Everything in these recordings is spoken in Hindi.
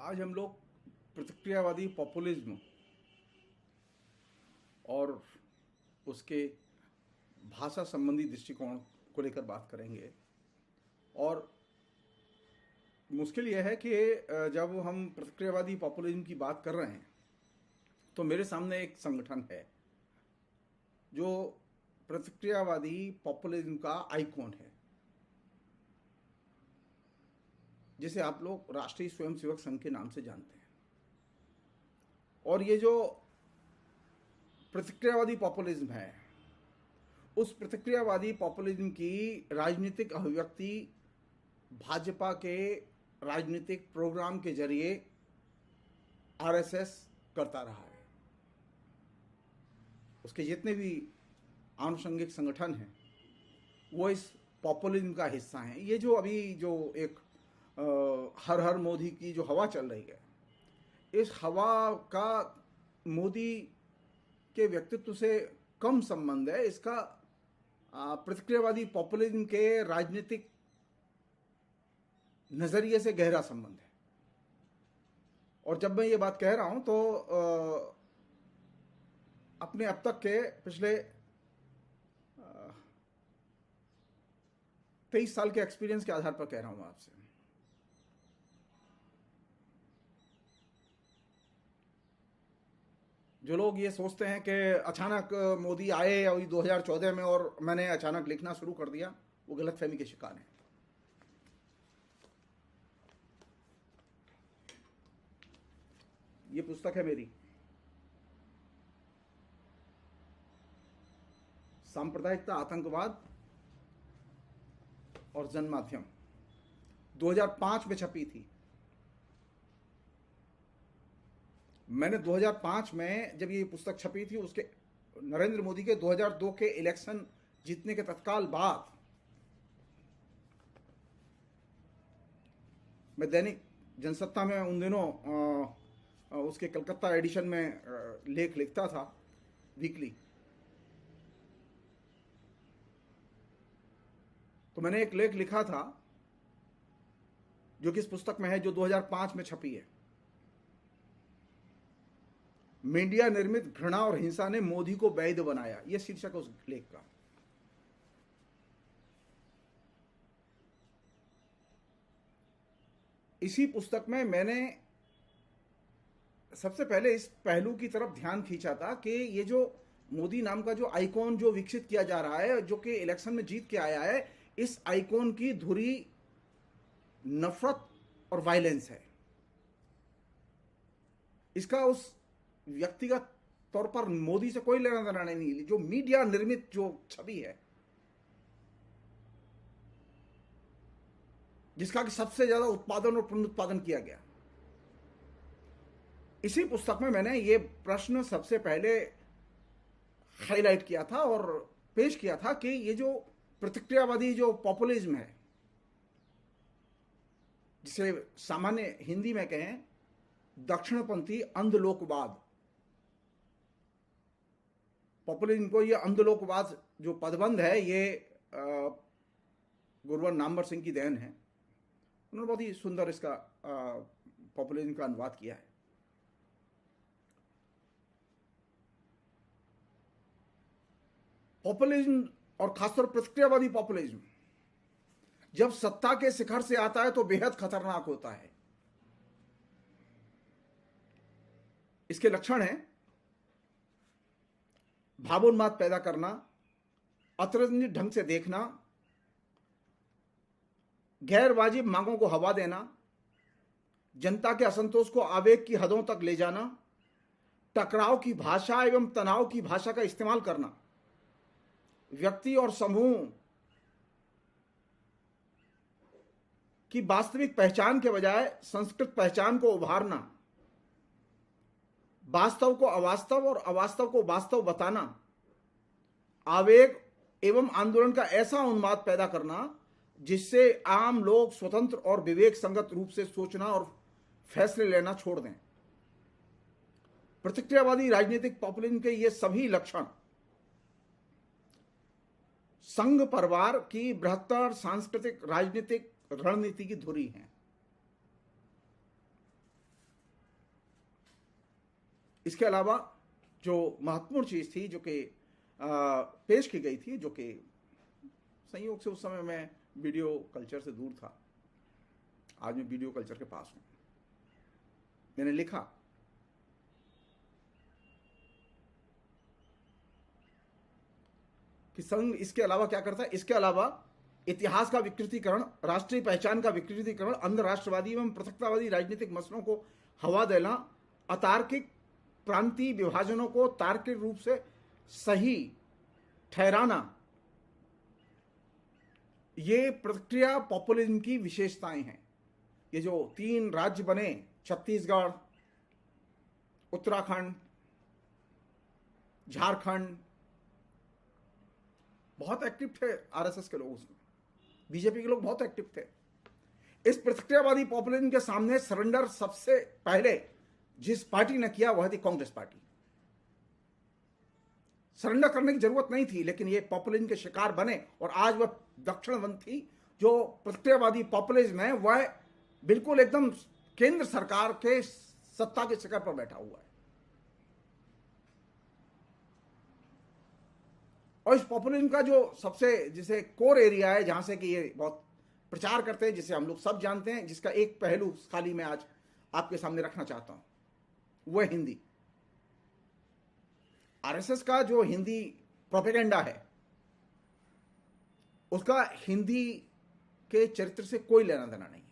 आज हम लोग प्रतिक्रियावादी पॉपुलिज्म और उसके भाषा संबंधी दृष्टिकोण को लेकर बात करेंगे। और मुश्किल यह है कि जब हम प्रतिक्रियावादी पॉपुलिज्म की बात कर रहे हैं तो मेरे सामने एक संगठन है जो प्रतिक्रियावादी पॉपुलिज्म का आइकॉन है, जिसे आप लोग राष्ट्रीय स्वयंसेवक संघ के नाम से जानते हैं। और ये जो प्रतिक्रियावादी पॉपुलिज्म है, उस प्रतिक्रियावादी पॉपुलिज्म की राजनीतिक अभिव्यक्ति भाजपा के राजनीतिक प्रोग्राम के जरिए आरएसएस करता रहा है। उसके जितने भी आनुषंगिक संगठन हैं वो इस पॉपुलिज्म का हिस्सा हैं। ये जो अभी जो एक हर हर मोदी की जो हवा चल रही है, इस हवा का मोदी के व्यक्तित्व से कम संबंध है। इसका प्रतिक्रियावादी पॉपुलिज्म के राजनीतिक नजरिए से गहरा संबंध है। और जब मैं ये बात कह रहा हूं तो अपने अब तक के पिछले 23 साल के एक्सपीरियंस के आधार पर कह रहा हूं आपसे। जो लोग ये सोचते हैं कि अचानक मोदी आए और 2014 में और मैंने अचानक लिखना शुरू कर दिया, वो गलतफहमी के शिकार हैं। ये पुस्तक है मेरी, सांप्रदायिकता, आतंकवाद और जनमाध्यम, 2005 में छपी थी। मैंने 2005 में जब ये पुस्तक छपी थी, उसके नरेंद्र मोदी के 2002 के इलेक्शन जीतने के तत्काल बाद मैं दैनिक जनसत्ता में उन दिनों उसके कलकत्ता एडिशन में लेख लिखता था, वीकली। तो मैंने एक लेख लिखा था जो कि इस पुस्तक में है, जो 2005 में छपी है। मीडिया निर्मित घृणा और हिंसा ने मोदी को वैध बनाया, यह शीर्षक है उस लेख का। इसी पुस्तक में मैंने सबसे पहले इस पहलू की तरफ ध्यान खींचा था कि ये जो मोदी नाम का जो आइकॉन जो विकसित किया जा रहा है, जो कि इलेक्शन में जीत के आया है, इस आइकॉन की धुरी नफरत और वायलेंस है। इसका उस व्यक्तिगत तौर पर मोदी से कोई लेना देना नहीं। जो मीडिया निर्मित जो छवि है, जिसका कि सबसे ज्यादा उत्पादन और पुनरुत्पादन किया गया, इसी पुस्तक में मैंने ये प्रश्न सबसे पहले हाईलाइट किया था और पेश किया था कि ये जो प्रतिक्रियावादी जो पॉपुलिज्म है, जिसे सामान्य हिंदी में कहें दक्षिणपंथी अंधलोकवाद, पॉपुलिज्म को ये अंधलोकवाद जो पदबंध है, ये गुरुवर नामवर सिंह की देन है। उन्होंने बहुत ही सुंदर इसका पॉपुलिज्म का अनुवाद किया है। पॉपुलिज्म और खासतौर प्रतिक्रियावादी पॉपुलिज्म जब सत्ता के शिखर से आता है तो बेहद खतरनाक होता है। इसके लक्षण हैं भावोन्माद पैदा करना, अतरंजित ढंग से देखना, गैर वाजिब मांगों को हवा देना, जनता के असंतोष को आवेग की हदों तक ले जाना, टकराव की भाषा एवं तनाव की भाषा का इस्तेमाल करना, व्यक्ति और समूह की वास्तविक पहचान के बजाय संस्कृत पहचान को उभारना, वास्तव को अवास्तव और अवास्तव को वास्तव बताना, आवेग एवं आंदोलन का ऐसा उन्माद पैदा करना जिससे आम लोग स्वतंत्र और विवेक संगत रूप से सोचना और फैसले लेना छोड़ दें। प्रतिक्रियावादी राजनीतिक पॉपुलिज्म के ये सभी लक्षण संघ परिवार की बृहत्तर सांस्कृतिक राजनीतिक रणनीति की धुरी हैं। इसके अलावा जो महत्वपूर्ण चीज थी जो कि पेश की गई थी, जो कि संयोग से उस समय मैं वीडियो कल्चर से दूर था, आज मैं वीडियो कल्चर के पास हूं, मैंने लिखा कि संघ इसके अलावा क्या करता है, इसके अलावा इतिहास का विकृतीकरण, राष्ट्रीय पहचान का विकृतीकरण, अंधराष्ट्रवादी एवं पृथकतावादी राजनीतिक मसलों को हवा देना, अतार्किक प्रांतीय विभाजनों को तार्किक रूप से सही ठहराना, ये प्रतिक्रिया पॉपुलिज्म की विशेषताएं हैं। ये जो 3 राज्य बने, छत्तीसगढ़, उत्तराखंड, झारखंड, बहुत एक्टिव थे आरएसएस के लोग, उसमें बीजेपी के लोग बहुत एक्टिव थे। इस प्रतिक्रियावादी पॉपुलिज्म के सामने सरेंडर सबसे पहले जिस पार्टी ने किया वह थी कांग्रेस पार्टी। सरेंडर करने की जरूरत नहीं थी, लेकिन ये पॉपुलिज्म के शिकार बने और आज वह दक्षिणपंथी जो प्रतिक्रियावादी पॉपुलिज्म है वह बिल्कुल एकदम केंद्र सरकार के सत्ता के शिखर पर बैठा हुआ है। और इस पॉपुलिज्म का जो सबसे जिसे कोर एरिया है, जहां से कि ये बहुत प्रचार करते हैं, जिसे हम लोग सब जानते हैं, जिसका एक पहलू खाली मैं आज आपके सामने रखना चाहता हूं, वह हिंदी। आरएसएस का जो हिंदी प्रोपेगेंडा है उसका हिंदी के चरित्र से कोई लेना देना नहीं है।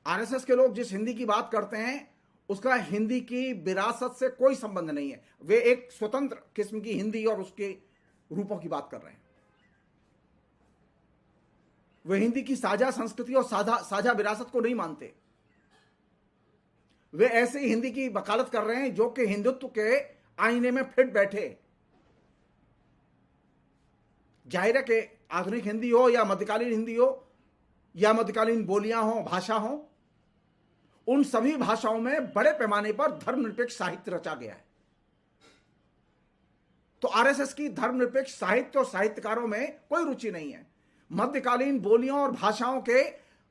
आरएसएस के लोग जिस हिंदी की बात करते हैं उसका हिंदी की विरासत से कोई संबंध नहीं है। वे एक स्वतंत्र किस्म की हिंदी और उसके रूपों की बात कर रहे हैं। वे हिंदी की साझा संस्कृति और साझा विरासत को नहीं मानते। वे ऐसे ही हिंदी की वकालत कर रहे हैं जो कि हिंदुत्व के आईने में फिट बैठे। जाहिर है कि आधुनिक हिंदी हो या मध्यकालीन हिंदी हो या मध्यकालीन बोलियां हो, भाषा हो, उन सभी भाषाओं में बड़े पैमाने पर धर्मनिरपेक्ष साहित्य रचा गया है। तो आरएसएस की धर्मनिरपेक्ष साहित्य और साहित्यकारों में कोई रुचि नहीं है। मध्यकालीन बोलियों और भाषाओं के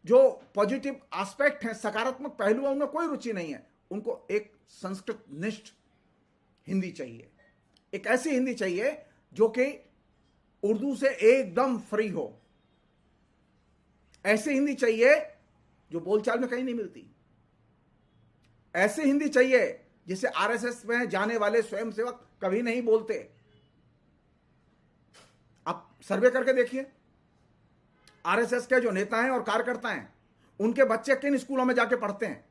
जो पॉजिटिव एस्पेक्ट हैं, सकारात्मक पहलू हैं, उनमें कोई रुचि नहीं है। उनको एक संस्कृत निष्ठ हिंदी चाहिए, एक ऐसी हिंदी चाहिए जो कि उर्दू से एकदम फ्री हो। ऐसी हिंदी चाहिए जो बोलचाल में कहीं नहीं मिलती। ऐसी हिंदी चाहिए जिसे आरएसएस में जाने वाले स्वयंसेवक कभी नहीं बोलते। आप सर्वे करके देखिए, आरएसएस के जो नेता हैं और कार्यकर्ता हैं उनके बच्चे किन स्कूलों में जाके पढ़ते हैं।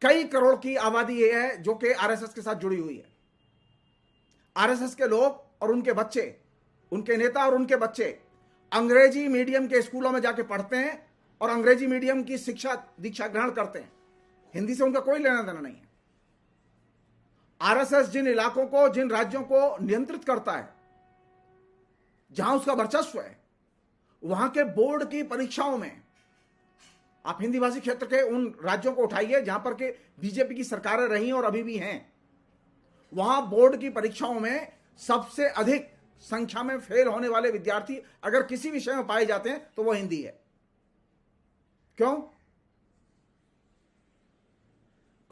कई करोड़ की आबादी ये है जो कि आरएसएस के साथ जुड़ी हुई है। आरएसएस के लोग और उनके बच्चे, उनके नेता और उनके बच्चे अंग्रेजी मीडियम के स्कूलों में जाके पढ़ते हैं और अंग्रेजी मीडियम की शिक्षा दीक्षा ग्रहण करते हैं। हिंदी से उनका कोई लेना देना नहीं है। आरएसएस जिन इलाकों को, जिन राज्यों को नियंत्रित करता है, जहां उसका वर्चस्व है, वहां के बोर्ड की परीक्षाओं में आप हिंदी भाषी क्षेत्र के उन राज्यों को उठाइए जहां पर के बीजेपी की सरकारें रही और अभी भी हैं। वहां बोर्ड की परीक्षाओं में सबसे अधिक संख्या में फेल होने वाले विद्यार्थी अगर किसी विषय में पाए जाते हैं तो वो हिंदी है। क्यों?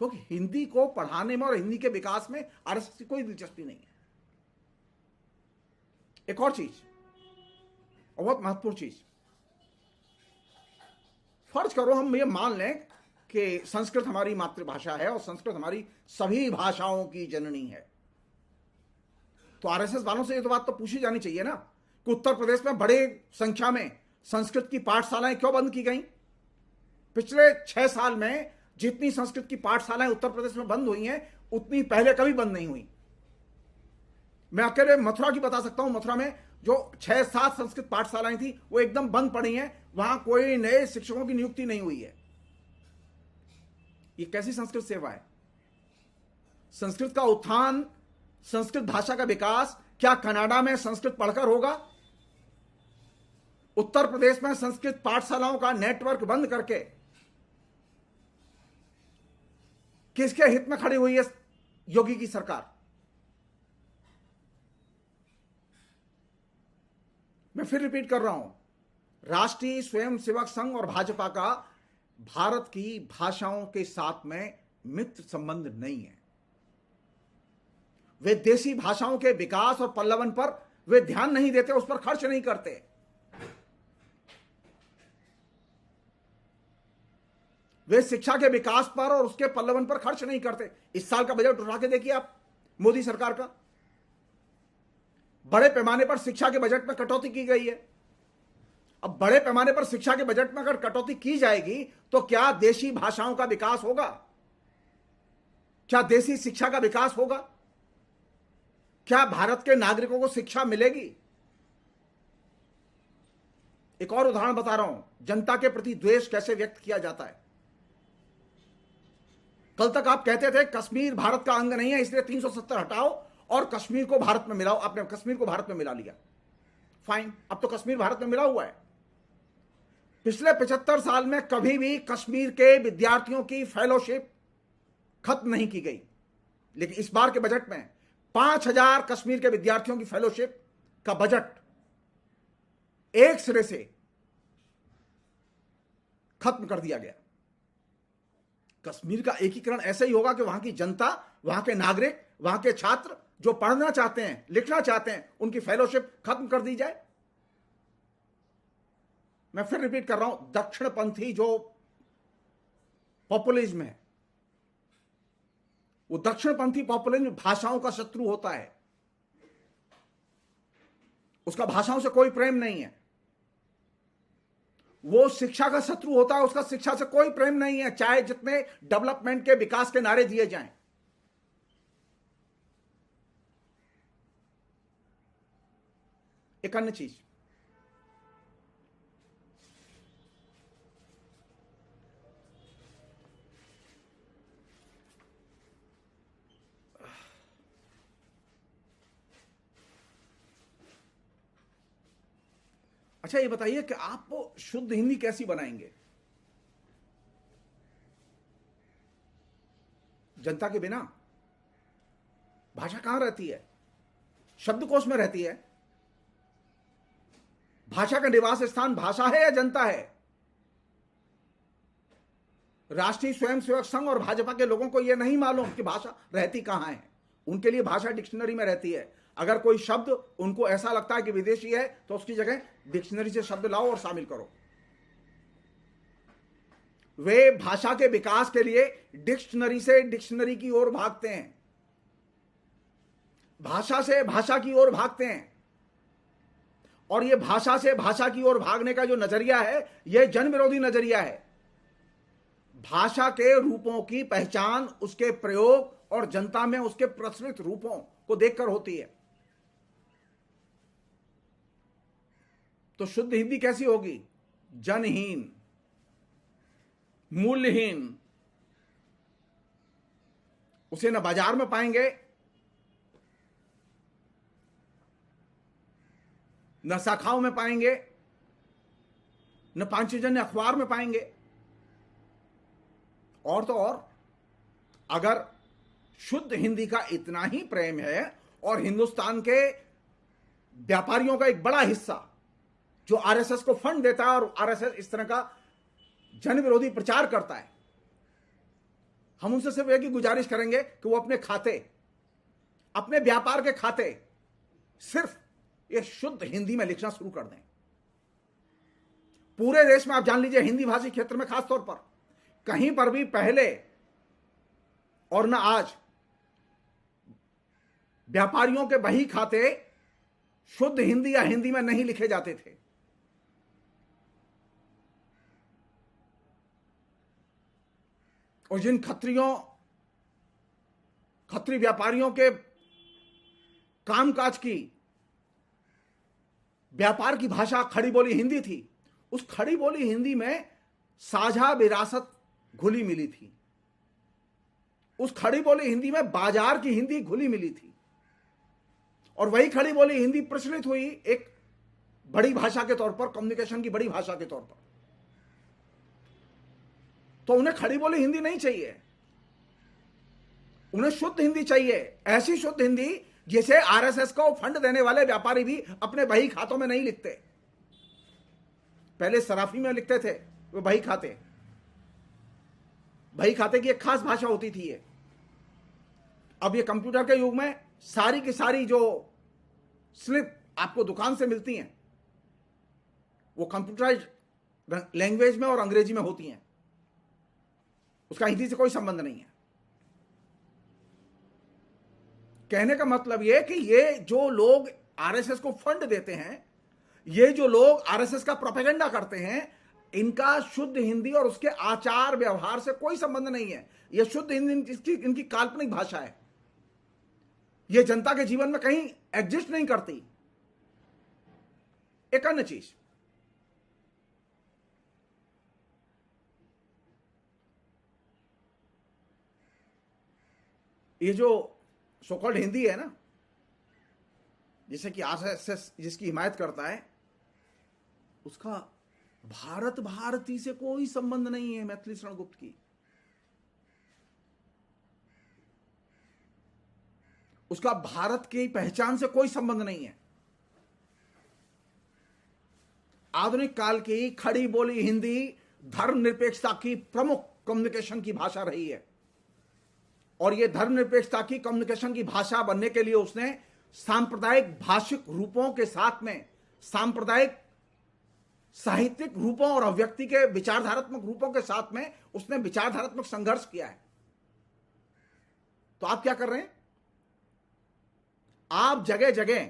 क्योंकि हिंदी को पढ़ाने में और हिंदी के विकास में आरएसएस की कोई दिलचस्पी नहीं है। एक और चीज, और बहुत महत्वपूर्ण चीज, फर्ज करो हम ये मान लें कि संस्कृत हमारी मातृभाषा है और संस्कृत हमारी सभी भाषाओं की जननी है, तो आरएसएस वालों से ये तो बात तो पूछी जानी चाहिए ना कि उत्तर प्रदेश में बड़े संख्या में संस्कृत की पाठशालाएं क्यों बंद की गई। पिछले 6 साल में जितनी संस्कृत की पाठशालाएं उत्तर प्रदेश में बंद हुई हैं उतनी पहले कभी बंद नहीं हुई। मैं अकेले मथुरा की बता सकता हूं। मथुरा में जो 6-7 संस्कृत पाठशालाएं थी वो एकदम बंद पड़ी हैं, वहां कोई नए शिक्षकों की नियुक्ति नहीं हुई है। ये कैसी संस्कृत सेवा है? संस्कृत का उत्थान, संस्कृत भाषा का विकास क्या कनाडा में संस्कृत पढ़कर होगा? उत्तर प्रदेश में संस्कृत पाठशालाओं का नेटवर्क बंद करके किसके हित में खड़ी हुई है योगी की सरकार? मैं फिर रिपीट कर रहा हूं, राष्ट्रीय स्वयंसेवक संघ और भाजपा का भारत की भाषाओं के साथ में मित्र संबंध नहीं है। वे देशी भाषाओं के विकास और पल्लवन पर वे ध्यान नहीं देते, उस पर खर्च नहीं करते। वे शिक्षा के विकास पर और उसके पल्लवन पर खर्च नहीं करते। इस साल का बजट उठा के देखिए आप, मोदी सरकार का बड़े पैमाने पर शिक्षा के बजट में कटौती की गई है। अब बड़े पैमाने पर शिक्षा के बजट में अगर कटौती की जाएगी तो क्या देशी भाषाओं का विकास होगा? क्या देशी शिक्षा का विकास होगा? क्या भारत के नागरिकों को शिक्षा मिलेगी? एक और उदाहरण बता रहा हूं, जनता के प्रति द्वेष कैसे व्यक्त किया जाता है। कल तक आप कहते थे कश्मीर भारत का अंग नहीं है, इसलिए 370 हटाओ और कश्मीर को भारत में मिलाओ। आपने कश्मीर को भारत में मिला लिया, फाइन, अब तो कश्मीर भारत में मिला हुआ है। पिछले 75 साल में कभी भी कश्मीर के विद्यार्थियों की फेलोशिप खत्म नहीं की गई, लेकिन इस बार के बजट में 5000 कश्मीर के विद्यार्थियों की फेलोशिप का बजट एक सिरे से खत्म कर दिया गया। कश्मीर का एकीकरण ऐसे ही होगा कि वहां की जनता, वहां के नागरिक, वहां के छात्र जो पढ़ना चाहते हैं, लिखना चाहते हैं, उनकी फेलोशिप खत्म कर दी जाए। मैं फिर रिपीट कर रहा हूं, दक्षिणपंथी जो पॉपुलिज्म है, वो दक्षिणपंथी पॉपुलिज्म भाषाओं का शत्रु होता है। उसका भाषाओं से कोई प्रेम नहीं है। वो शिक्षा का शत्रु होता है, उसका शिक्षा से कोई प्रेम नहीं है, चाहे जितने डेवलपमेंट के विकास के नारे दिए जाएं। एक अन्य चीज, अच्छा ये बताइए कि आप शुद्ध हिंदी कैसी बनाएंगे? जनता के बिना भाषा कहां रहती है? शब्दकोश में रहती है। भाषा का निवास स्थान भाषा है या जनता है? राष्ट्रीय स्वयंसेवक संघ और भाजपा के लोगों को यह नहीं मालूम कि भाषा रहती कहां है। उनके लिए भाषा डिक्शनरी में रहती है। अगर कोई शब्द उनको ऐसा लगता है कि विदेशी है तो उसकी जगह डिक्शनरी से शब्द लाओ और शामिल करो। वे भाषा के विकास के लिए डिक्शनरी से डिक्शनरी की ओर भागते हैं, भाषा से भाषा की ओर भागते हैं। और यह भाषा से भाषा की ओर भागने का जो नजरिया है, यह जन विरोधी नजरिया है। भाषा के रूपों की पहचान उसके प्रयोग और जनता में उसके प्रचलित रूपों को देखकर होती है। तो शुद्ध हिंदी कैसी होगी? जनहीन, मूल्यहीन। उसे न बाजार में पाएंगे, न शाखाओं में पाएंगे, न पांचजन्य अखबार में पाएंगे। और तो और, अगर शुद्ध हिंदी का इतना ही प्रेम है और हिंदुस्तान के व्यापारियों का एक बड़ा हिस्सा जो आरएसएस को फंड देता है और आरएसएस इस तरह का जन विरोधी प्रचार करता है, हम उनसे सिर्फ एक ही गुजारिश करेंगे कि वो अपने खाते, अपने व्यापार के खाते सिर्फ ये शुद्ध हिंदी में लिखना शुरू कर दें। पूरे देश में आप जान लीजिए, हिंदी भाषी क्षेत्र में खासतौर पर कहीं पर भी पहले और न आज व्यापारियों के बही खाते शुद्ध हिंदी या हिंदी में नहीं लिखे जाते थे। और जिन खत्री व्यापारियों के कामकाज की व्यापार की भाषा खड़ी बोली हिंदी थी, उस खड़ी बोली हिंदी में साझा विरासत घुली मिली थी। उस खड़ी बोली हिंदी में बाजार की हिंदी घुली मिली थी। और वही खड़ी बोली हिंदी प्रचलित हुई एक बड़ी भाषा के तौर पर, कम्युनिकेशन की बड़ी भाषा के तौर पर। तो उन्हें खड़ी बोली हिंदी नहीं चाहिए, उन्हें शुद्ध हिंदी चाहिए। ऐसी शुद्ध हिंदी जिसे आरएसएस को फंड देने वाले व्यापारी भी अपने बही खातों में नहीं लिखते। पहले सराफी में लिखते थे, वो बही खाते। बही खाते की एक खास भाषा होती थी ये। अब ये कंप्यूटर के युग में सारी की सारी जो स्लिप आपको दुकान से मिलती हैं वो कंप्यूटराइज लैंग्वेज में और अंग्रेजी में होती हैं, उसका हिंदी से कोई संबंध नहीं है। कहने का मतलब यह कि ये जो लोग आरएसएस को फंड देते हैं, ये जो लोग आरएसएस का प्रोपेगेंडा करते हैं, इनका शुद्ध हिंदी और उसके आचार व्यवहार से कोई संबंध नहीं है। यह शुद्ध हिंदी इनकी काल्पनिक भाषा है, यह जनता के जीवन में कहीं एग्जिस्ट नहीं करती। एक अन्य चीज, ये जो सोकॉल्ड हिंदी है ना, जिसे कि आरएसएस जिसकी हिमायत करता है, उसका भारत भारती से कोई संबंध नहीं है। मैथिली शरण गुप्त की उसका भारत की पहचान से कोई संबंध नहीं है। आधुनिक काल की खड़ी बोली हिंदी धर्मनिरपेक्षता की प्रमुख कम्युनिकेशन की भाषा रही है, और यह धर्मनिरपेक्षता की कम्युनिकेशन की भाषा बनने के लिए उसने सांप्रदायिक भाषिक रूपों के साथ में सांप्रदायिक साहित्यिक रूपों और अभिव्यक्ति के विचारधारात्मक रूपों के साथ में उसने विचारधारात्मक संघर्ष किया है। तो आप क्या कर रहे हैं? आप जगह जगह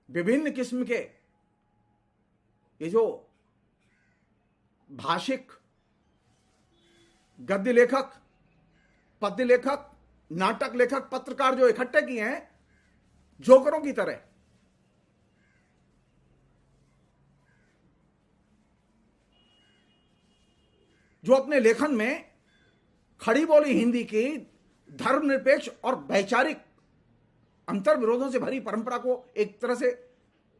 विभिन्न किस्म के ये जो भाषिक गद्य लेखक, पद्य लेखक, नाटक लेखक, पत्रकार जो इकट्ठे किए हैं जोकरों की तरह, जो अपने लेखन में खड़ी बोली हिंदी की धर्मनिरपेक्ष और वैचारिक अंतर विरोधों से भरी परंपरा को एक तरह से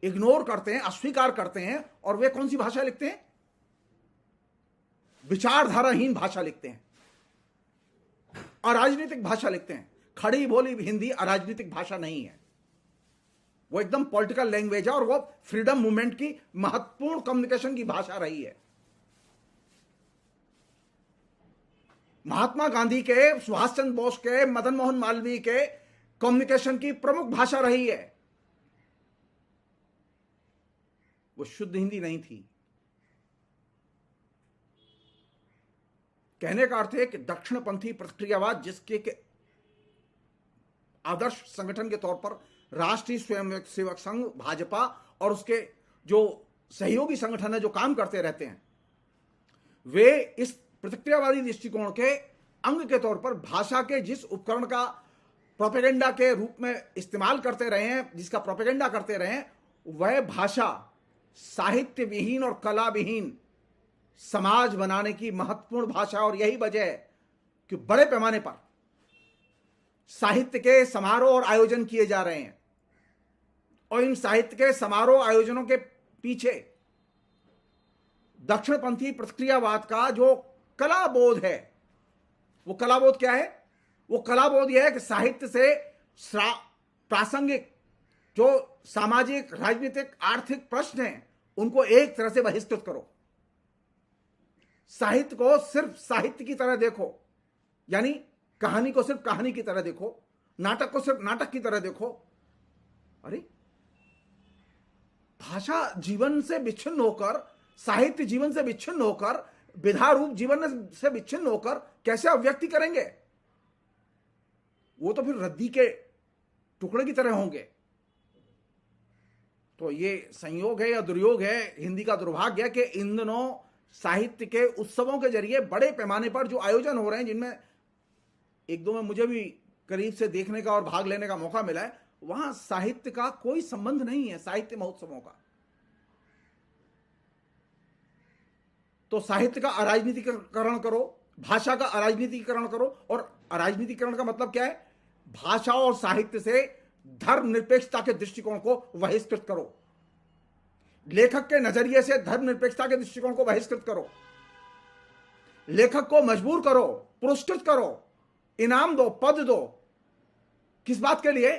इग्नोर करते हैं, अस्वीकार करते हैं, और वे कौन सी भाषा लिखते हैं? विचारधाराहीन भाषा लिखते हैं, अराजनीतिक भाषा लिखते हैं। खड़ी बोली हिंदी अराजनीतिक भाषा नहीं है, वो एकदम पॉलिटिकल लैंग्वेज है, और वो फ्रीडम मूवमेंट की महत्वपूर्ण कम्युनिकेशन की भाषा रही है। महात्मा गांधी के, सुभाष चंद्र बोस के, मदन मोहन मालवीय के कम्युनिकेशन की प्रमुख भाषा रही है। वो शुद्ध हिंदी नहीं थी। कहने का अर्थ है कि दक्षिणपंथी प्रतिक्रियावाद, जिसके के आदर्श संगठन के तौर पर राष्ट्रीय स्वयंसेवक संघ भाजपा और उसके जो सहयोगी संगठन है जो काम करते रहते हैं, वे इस प्रतिक्रियावादी दृष्टिकोण के अंग के तौर पर भाषा के जिस उपकरण का प्रोपेगेंडा के रूप में इस्तेमाल करते रहे हैं, जिसका प्रोपेगेंडा करते रहे हैं, वह भाषा साहित्य विहीन और कला विहीन समाज बनाने की महत्वपूर्ण भाषा। और यही वजह है कि बड़े पैमाने पर साहित्य के समारोह और आयोजन किए जा रहे हैं, और इन साहित्य के समारोह आयोजनों के पीछे दक्षिणपंथी प्रतिक्रियावाद का जो कलाबोध है, वो कलाबोध क्या है? वो कलाबोध यह है कि साहित्य से प्रासंगिक जो सामाजिक, राजनीतिक, आर्थिक प्रश्न हैं उनको एक तरह से बहिष्कृत करो। साहित्य को सिर्फ साहित्य की तरह देखो, यानी कहानी को सिर्फ कहानी की तरह देखो, नाटक को सिर्फ नाटक की तरह देखो। अरे भाषा जीवन से विच्छिन्न होकर, साहित्य जीवन से विच्छिन्न होकर, विधा रूप जीवन से विच्छिन्न होकर कैसे अभिव्यक्ति करेंगे? वो तो फिर रद्दी के टुकड़े की तरह होंगे। तो ये संयोग है या दुर्योग है, हिंदी का दुर्भाग्य है कि इन दिनों साहित्य के उत्सवों के जरिए बड़े पैमाने पर जो आयोजन हो रहे हैं, जिनमें एक दो में मुझे भी करीब से देखने का और भाग लेने का मौका मिला है, वहां साहित्य का कोई संबंध नहीं है, साहित्य महोत्सवों का। तो साहित्य का अराजनीतिकरण करो, भाषा का अराजनीतिकरण करो। और अराजनीतिकरण का मतलब क्या है? भाषा और साहित्य से धर्मनिरपेक्षता के दृष्टिकोण को बहिष्कृत करो, लेखक के नजरिए से धर्मनिरपेक्षता के दृष्टिकोण को बहिष्कृत करो, लेखक को मजबूर करो, पुरस्कृत करो, इनाम दो, पद दो। किस बात के लिए?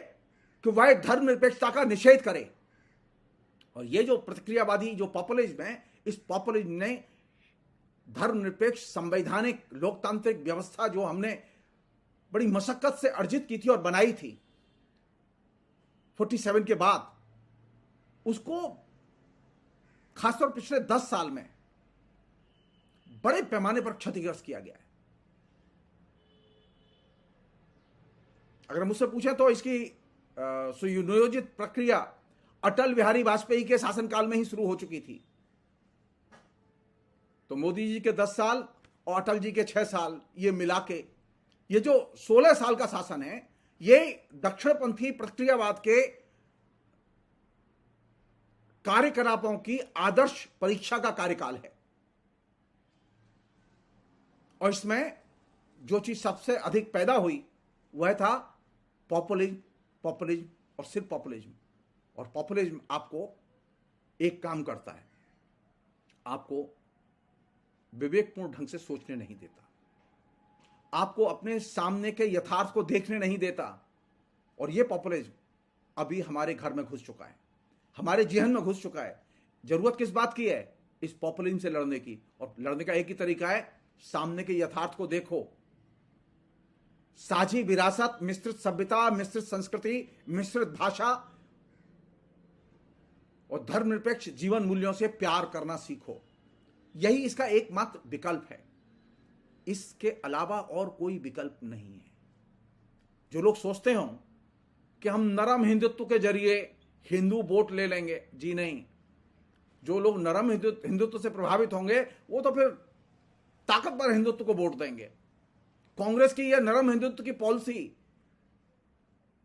कि वह धर्मनिरपेक्षता का निषेध करे। और ये जो प्रतिक्रियावादी जो पॉपुलिज्म है, इस पॉपुलिज्म ने धर्मनिरपेक्ष संवैधानिक लोकतांत्रिक व्यवस्था जो हमने बड़ी मशक्कत से अर्जित की थी और बनाई थी 47 के बाद, उसको खासतौर पिछले 10 साल में बड़े पैमाने पर क्षतिग्रस्त किया गया है। अगर मुझसे पूछें तो इसकी सुनियोजित प्रक्रिया अटल बिहारी वाजपेयी के शासनकाल में ही शुरू हो चुकी थी। तो मोदी जी के 10 साल और अटल जी के 6 साल ये मिला के ये जो 16 साल का शासन है, ये दक्षिणपंथी प्रक्रियावाद के कार्यकलापों की आदर्श परीक्षा का कार्यकाल है। और इसमें जो चीज सबसे अधिक पैदा हुई वह था पॉपुलिज्म, पॉपुलिज्म और सिर्फ पॉपुलिज्म। और पॉपुलिज्म आपको एक काम करता है, आपको विवेकपूर्ण ढंग से सोचने नहीं देता, आपको अपने सामने के यथार्थ को देखने नहीं देता। और यह पॉपुलिज्म अभी हमारे घर में घुस चुका है, हमारे जेहन में घुस चुका है। जरूरत किस बात की है? इस पॉपुलिज्म से लड़ने की। और लड़ने का एक ही तरीका है, सामने के यथार्थ को देखो। साझी विरासत, मिश्रित सभ्यता, मिश्रित संस्कृति, मिश्रित भाषा और धर्मनिरपेक्ष जीवन मूल्यों से प्यार करना सीखो। यही इसका एकमात्र विकल्प है, इसके अलावा और कोई विकल्प नहीं है। जो लोग सोचते हो कि हम नरम हिंदुत्व के जरिए हिंदू वोट ले लेंगे, जी नहीं। जो लोग नरम हिंदुत्व से प्रभावित होंगे वो तो फिर ताकतवर हिंदुत्व को वोट देंगे। कांग्रेस की यह नरम हिंदुत्व की पॉलिसी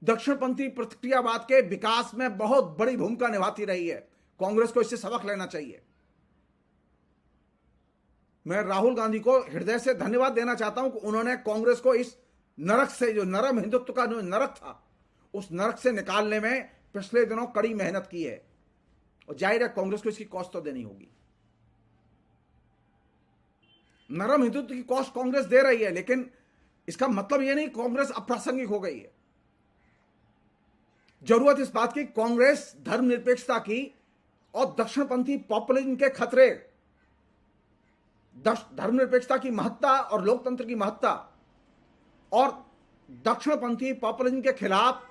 दक्षिणपंथी प्रक्रियावाद के विकास में बहुत बड़ी भूमिका निभाती रही है। कांग्रेस को इससे सबक लेना चाहिए। मैं राहुल गांधी को हृदय से धन्यवाद देना चाहता हूं कि उन्होंने कांग्रेस को इस नरक से, जो नरम हिंदुत्व का जो नरक था, उस नरक से निकालने में पिछले दिनों कड़ी मेहनत की है। और जाहिर है कांग्रेस को इसकी कॉस्ट तो देनी होगी। नरम हिंदुत्व की कॉस्ट कांग्रेस दे रही है, लेकिन इसका मतलब यह नहीं कांग्रेस अप्रासंगिक हो गई है। जरूरत इस बात की, कांग्रेस धर्मनिरपेक्षता की और दक्षिणपंथी पॉपुलिज्म के खतरे, धर्मनिरपेक्षता की महत्ता और लोकतंत्र की महत्ता और दक्षिणपंथी पॉपुलिज्म के खिलाफ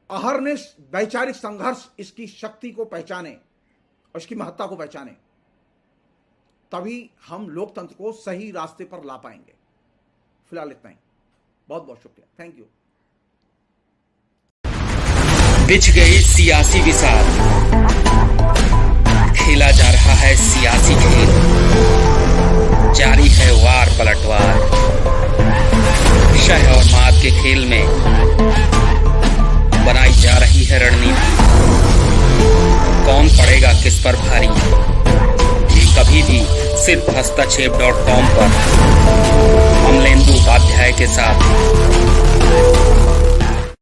अहर्निश वैचारिक संघर्ष इसकी शक्ति को पहचाने और इसकी महत्ता को पहचाने, तभी हम लोकतंत्र को सही रास्ते पर ला पाएंगे। फिलहाल इतना ही। बहुत बहुत शुक्रिया। Thank you. बिछ गई सियासी विसार, खेला जा रहा है सियासी खेल, जारी है वार पलटवार। शह और मात के खेल में बनाई जा रही है रणनीति। कौन पड़ेगा किस पर भारी, ये कभी भी सिर्फ हस्तक्षेप.com पर अमलेंदु उपाध्याय के साथ